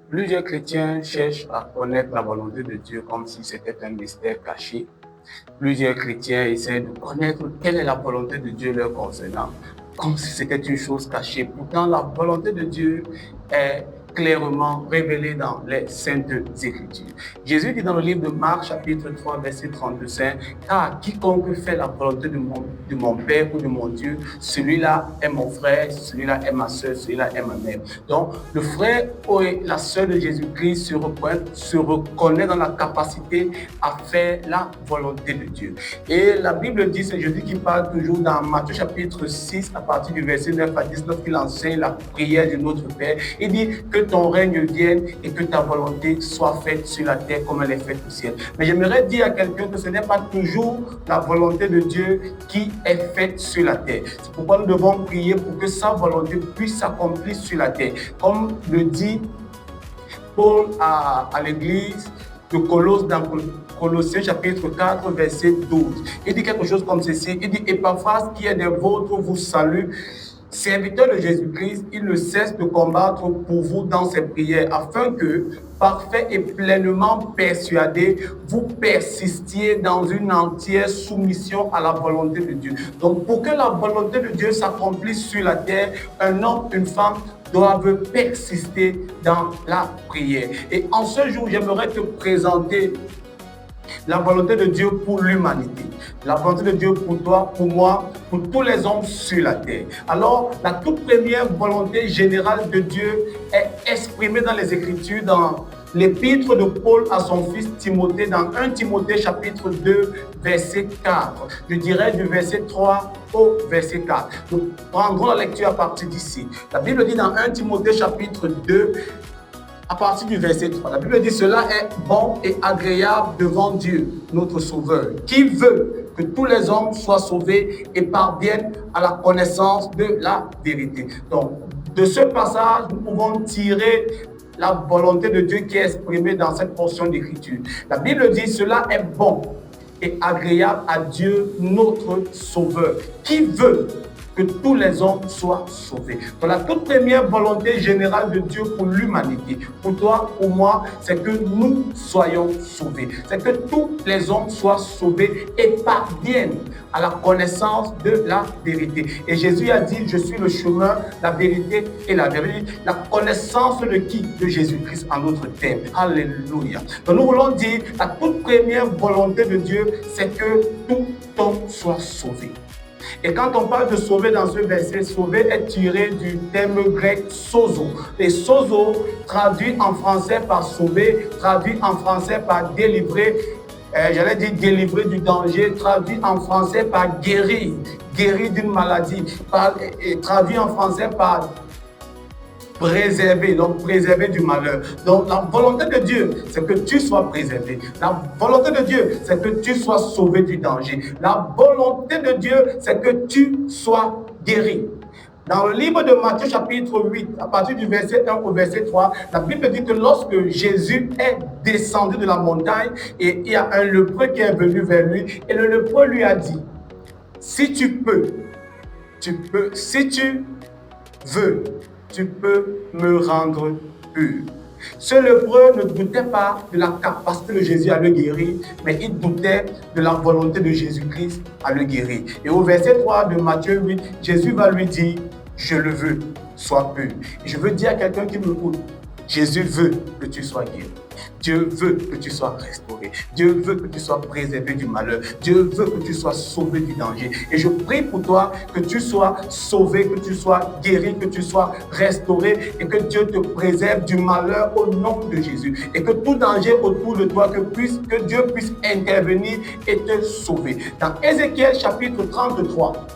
Plusieurs chrétiens cherchent à connaître la volonté de Dieu comme si c'était un mystère caché. Plusieurs chrétiens essaient de connaître quelle est la volonté de Dieu leur concernant, comme si c'était une chose cachée. Pourtant, la volonté de Dieu est clairement révélée dans les Saintes Écritures. Jésus dit dans le livre de Marc, chapitre 3, verset 35, « Car quiconque fait la volonté de mon Père ou de mon Dieu, celui-là est mon frère, celui-là est ma soeur, celui-là est ma mère. » Donc, le frère et la soeur de Jésus-Christ se reconnaît dans la capacité à faire la volonté de Dieu. Et la Bible dit, c'est Jésus qui parle toujours dans Matthieu chapitre 6, à partir du verset 9 à 10, lorsqu'il enseigne la prière de notre Père. Il dit que ton règne vienne et que ta volonté soit faite sur la terre comme elle est faite au ciel. Mais j'aimerais dire à quelqu'un que ce n'est pas toujours la volonté de Dieu qui est faite sur la terre. C'est pourquoi nous devons prier pour que sa volonté puisse s'accomplir sur la terre. Comme le dit Paul à l'église de Colosse dans Colossiens chapitre 4, verset 12. Il dit quelque chose comme ceci. Il dit, Épaphras, qui est des vôtres, vous salue. Serviteur de Jésus-Christ, il ne cesse de combattre pour vous dans ses prières, afin que, parfait et pleinement persuadé, vous persistiez dans une entière soumission à la volonté de Dieu. Donc, pour que la volonté de Dieu s'accomplisse sur la terre, un homme, une femme doivent persister dans la prière. Et en ce jour, j'aimerais te présenter la volonté de Dieu pour l'humanité, la volonté de Dieu pour toi, pour moi, pour tous les hommes sur la terre. Alors, la toute première volonté générale de Dieu est exprimée dans les Écritures, dans l'épître de Paul à son fils Timothée, dans 1 Timothée chapitre 2, verset 4. Je dirais du verset 3 au verset 4. Nous prendrons la lecture à partir d'ici. La Bible dit dans 1 Timothée chapitre 2, à partir du verset 3, la Bible dit, cela est bon et agréable devant Dieu, notre Sauveur, qui veut que tous les hommes soient sauvés et parviennent à la connaissance de la vérité. Donc, de ce passage, nous pouvons tirer la volonté de Dieu qui est exprimée dans cette portion d'écriture. La Bible dit, cela est bon et agréable à Dieu, notre Sauveur, qui veut que tous les hommes soient sauvés. Donc la toute première volonté générale de Dieu pour l'humanité, pour toi, pour moi, c'est que nous soyons sauvés. C'est que tous les hommes soient sauvés et parviennent à la connaissance de la vérité. Et Jésus a dit, je suis le chemin, la vérité et la vérité. La connaissance de qui? De Jésus-Christ en notre terme. Alléluia. Donc nous voulons dire, la toute première volonté de Dieu, c'est que tout homme soit sauvé. Et quand on parle de sauver dans ce verset, sauver est tiré du terme grec sozo. Et sozo, traduit en français par sauver, traduit en français par délivrer, j'allais dire délivrer du danger, traduit en français par guérir, guérir d'une maladie, traduit en français par préserver, donc préserver du malheur. Donc la volonté de Dieu, c'est que tu sois préservé. La volonté de Dieu, c'est que tu sois sauvé du danger. La volonté de Dieu, c'est que tu sois guéri. Dans le livre de Matthieu chapitre 8, à partir du verset 1 au verset 3, la Bible dit que lorsque Jésus est descendu de la montagne, et il y a un lépreux qui est venu vers lui, et le lépreux lui a dit, si tu peux, si tu veux, tu peux me rendre pur. Ce lépreux ne doutait pas de la capacité de Jésus à le guérir, mais il doutait de la volonté de Jésus-Christ à le guérir. Et au verset 3 de Matthieu 8, Jésus va lui dire, je le veux, sois pur. Et je veux dire à quelqu'un qui me écoute, Jésus veut que tu sois guéri. Dieu veut que tu sois restauré. Dieu veut que tu sois préservé du malheur. Dieu veut que tu sois sauvé du danger. Et je prie pour toi que tu sois sauvé, que tu sois guéri, que tu sois restauré et que Dieu te préserve du malheur au nom de Jésus. Et que tout danger autour de toi, que Dieu puisse intervenir et te sauver. Dans Ézéchiel chapitre 33,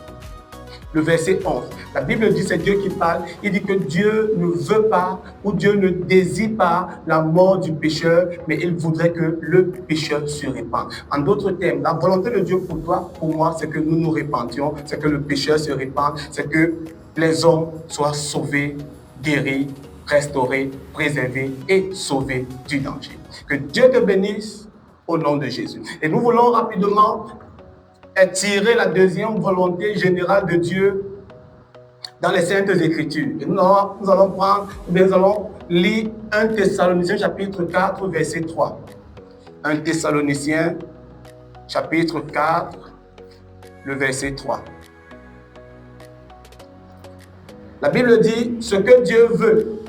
le verset 11. La Bible dit, c'est Dieu qui parle. Il dit que Dieu ne veut pas ou Dieu ne désire pas la mort du pécheur, mais il voudrait que le pécheur se répande. En d'autres termes, la volonté de Dieu pour toi, pour moi, c'est que nous nous répandions, c'est que le pécheur se répande, c'est que les hommes soient sauvés, guéris, restaurés, préservés et sauvés du danger. Que Dieu te bénisse au nom de Jésus. Et nous voulons rapidement tirer la deuxième volonté générale de Dieu dans les Saintes Écritures. Et nous allons lire 1 Thessaloniciens chapitre 4, verset 3. 1 Thessaloniciens chapitre 4, le verset 3. La Bible dit, ce que Dieu veut,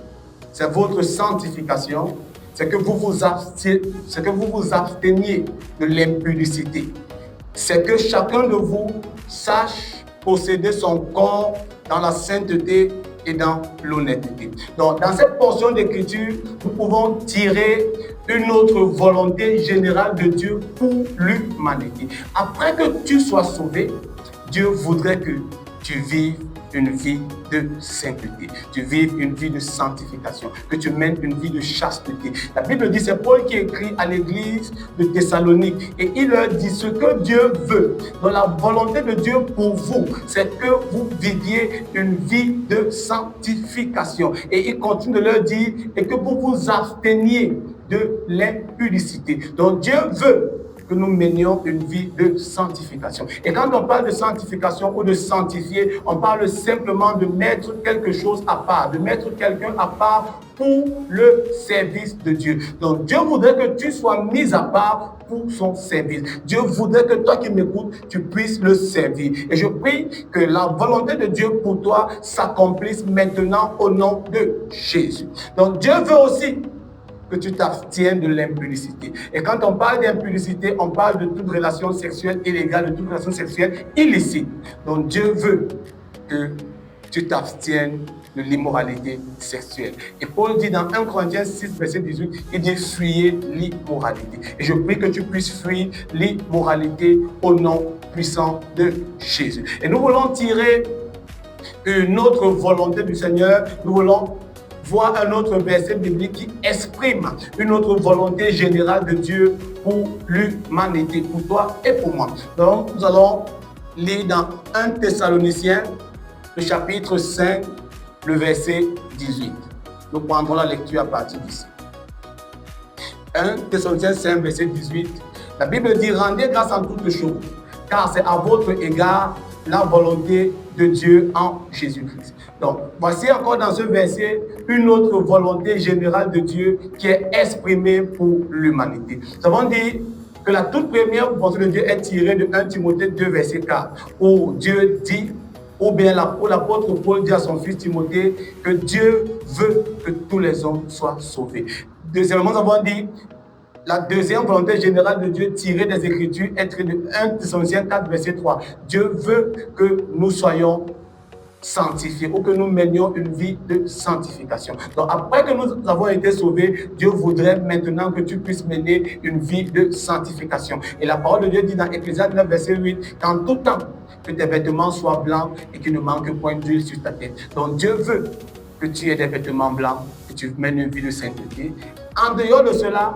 c'est votre sanctification, c'est que vous vous absteniez de l'impudicité. C'est que chacun de vous sache posséder son corps dans la sainteté et dans l'honnêteté. Donc, dans cette portion d'écriture, nous pouvons tirer une autre volonté générale de Dieu pour l'humanité. Après que tu sois sauvé, Dieu voudrait que tu vives une vie de sainteté, tu vives une vie de sanctification, que tu mènes une vie de chasteté. La Bible dit, c'est Paul qui écrit à l'église de Thessalonique et il leur dit ce que Dieu veut. Donc la volonté de Dieu pour vous, c'est que vous viviez une vie de sanctification. Et il continue de leur dire et que vous vous absteniez de l'impudicité. Donc Dieu veut que nous menions une vie de sanctification. Et quand on parle de sanctification ou de sanctifier, on parle simplement de mettre quelque chose à part, de mettre quelqu'un à part pour le service de Dieu. Donc Dieu voudrait que tu sois mis à part pour son service. Dieu voudrait que toi qui m'écoutes, tu puisses le servir. Et je prie que la volonté de Dieu pour toi s'accomplisse maintenant au nom de Jésus. Donc Dieu veut aussi que tu t'abstiennes de l'impudicité. Et quand on parle d'impudicité, on parle de toute relation sexuelle illégale, de toute relation sexuelle illicite. Donc Dieu veut que tu t'abstiennes de l'immoralité sexuelle. Et Paul dit dans 1 Corinthiens 6, verset 18, il dit fuyez l'immoralité. Et je prie que tu puisses fuir l'immoralité au nom puissant de Jésus. Et nous voulons tirer une autre volonté du Seigneur. Nous voulons voir un autre verset biblique qui exprime une autre volonté générale de Dieu pour l'humanité, pour toi et pour moi. Donc, nous allons lire dans 1 Thessaloniciens, le chapitre 5, le verset 18. Nous prendrons la lecture à partir d'ici. 1 Thessaloniciens 5, verset 18. La Bible dit, rendez grâce en toutes choses, car c'est à votre égard la volonté de Dieu en Jésus-Christ. Donc, voici encore dans ce verset une autre volonté générale de Dieu qui est exprimée pour l'humanité. Nous avons dit que la toute première volonté de Dieu est tirée de 1 Timothée 2, verset 4, où Dieu dit, ou bien l'apôtre Paul dit à son fils Timothée que Dieu veut que tous les hommes soient sauvés. Deuxièmement, nous avons dit la deuxième volonté générale de Dieu tirée des Écritures est tirée de 1 Thessaloniciens 4, verset 3. Dieu veut que nous soyons sanctifiés ou que nous menions une vie de sanctification. Donc après que nous avons été sauvés, Dieu voudrait maintenant que tu puisses mener une vie de sanctification. Et la parole de Dieu dit dans Ecclésiaste 9, verset 8, qu'en tout temps, que tes vêtements soient blancs et qu'il ne manque point d'huile sur ta tête. Donc Dieu veut que tu aies des vêtements blancs, que tu mènes une vie de sainteté. En dehors de cela,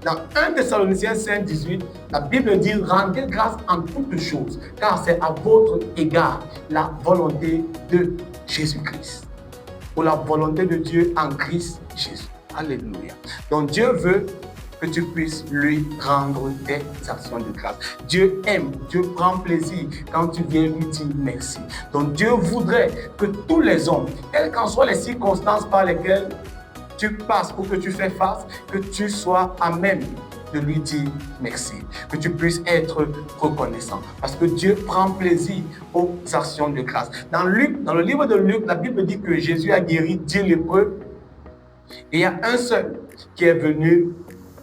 dans 1 Thessaloniciens 5, 18, la Bible dit « Rendez grâce en toutes choses, car c'est à votre égard la volonté de Jésus-Christ. » Ou la volonté de Dieu en Christ Jésus. Alléluia. Donc Dieu veut que tu puisses lui rendre des actions de grâce. Dieu aime, Dieu prend plaisir quand tu viens lui dire merci. Donc Dieu voudrait que tous les hommes, quelles qu'en soient les circonstances par lesquelles tu passes ou que tu fais face, que tu sois à même de lui dire merci, que tu puisses être reconnaissant. Parce que Dieu prend plaisir aux actions de grâce. Dans le livre de Luc, la Bible dit que Jésus a guéri 10 lépreux. Et il y a un seul qui est venu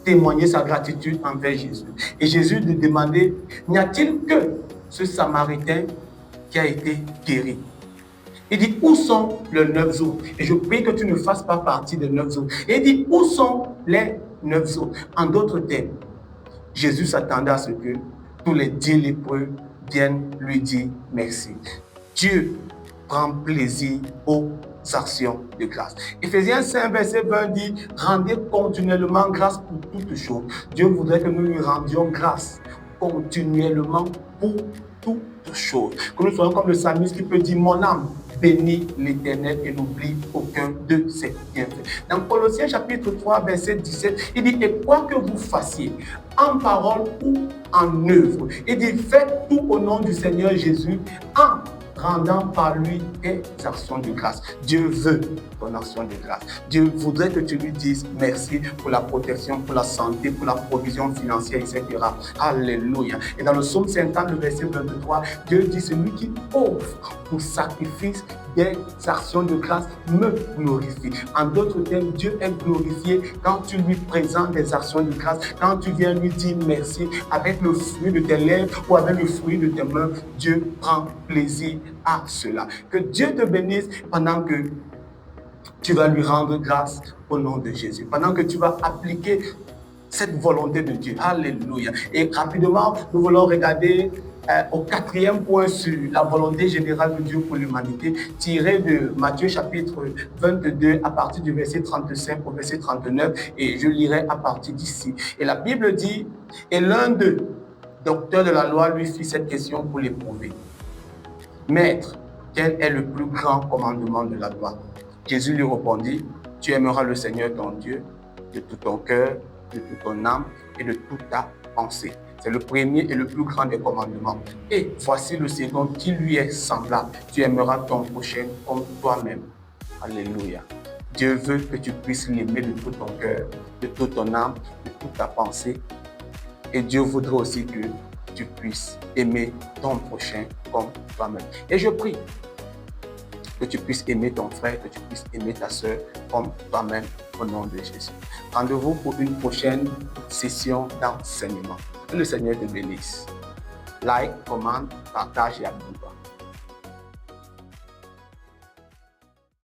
témoigner sa gratitude envers Jésus. Et Jésus lui demandait, n'y a-t-il que ce Samaritain qui a été guéri? Il dit, où sont les 9 autres? Et je prie que tu ne fasses pas partie des 9 autres. Et il dit, où sont les 9 autres? En d'autres termes, Jésus s'attendait à ce que tous les 10 lépreux viennent lui dire merci. Dieu prend plaisir aux actions de grâce. Éphésiens 5, verset 20 dit, rendez continuellement grâce pour toutes choses. Dieu voudrait que nous lui rendions grâce continuellement pour toutes choses. Que nous soyons comme le psalmiste qui peut dire, mon âme bénis l'Éternel et n'oublie aucun de ses bienfaits. Dans Colossiens chapitre 3, verset 17, il dit, et quoi que vous fassiez, en parole ou en œuvre, il dit, faites tout au nom du Seigneur Jésus, en rendant par lui tes actions de grâce. Dieu veut ton action de grâce. Dieu voudrait que tu lui dises merci pour la protection, pour la santé, pour la provision financière, etc. Alléluia. Et dans le psaume 50, le verset 23, Dieu dit, celui qui offre pour sacrifice des actions de grâce me glorifie. En d'autres termes, Dieu est glorifié quand tu lui présentes des actions de grâce, quand tu viens lui dire merci avec le fruit de tes lèvres ou avec le fruit de tes mains. Dieu prend plaisir à cela. Que Dieu te bénisse pendant que tu vas lui rendre grâce au nom de Jésus. Pendant que tu vas appliquer cette volonté de Dieu. Alléluia. Et rapidement, nous voulons regarder au quatrième point sur la volonté générale de Dieu pour l'humanité, tiré de Matthieu chapitre 22 à partir du verset 35 au verset 39, et je lirai à partir d'ici. Et la Bible dit, et l'un d'eux, docteur de la loi, lui fit cette question pour l'éprouver. Maître, quel est le plus grand commandement de la loi? Jésus lui répondit, tu aimeras le Seigneur ton Dieu de tout ton cœur, de toute ton âme et de toute ta pensée. C'est le premier et le plus grand des commandements. Et voici le second qui lui est semblable. Tu aimeras ton prochain comme toi-même. Alléluia. Dieu veut que tu puisses l'aimer de tout ton cœur, de toute ton âme, de toute ta pensée. Et Dieu voudrait aussi que tu puisses aimer ton prochain comme toi-même. Et je prie que tu puisses aimer ton frère, que tu puisses aimer ta soeur comme toi-même au nom de Jésus. Rendez-vous pour une prochaine session d'enseignement. Que le Seigneur te bénisse. Like, commente, partage et abonne-toi.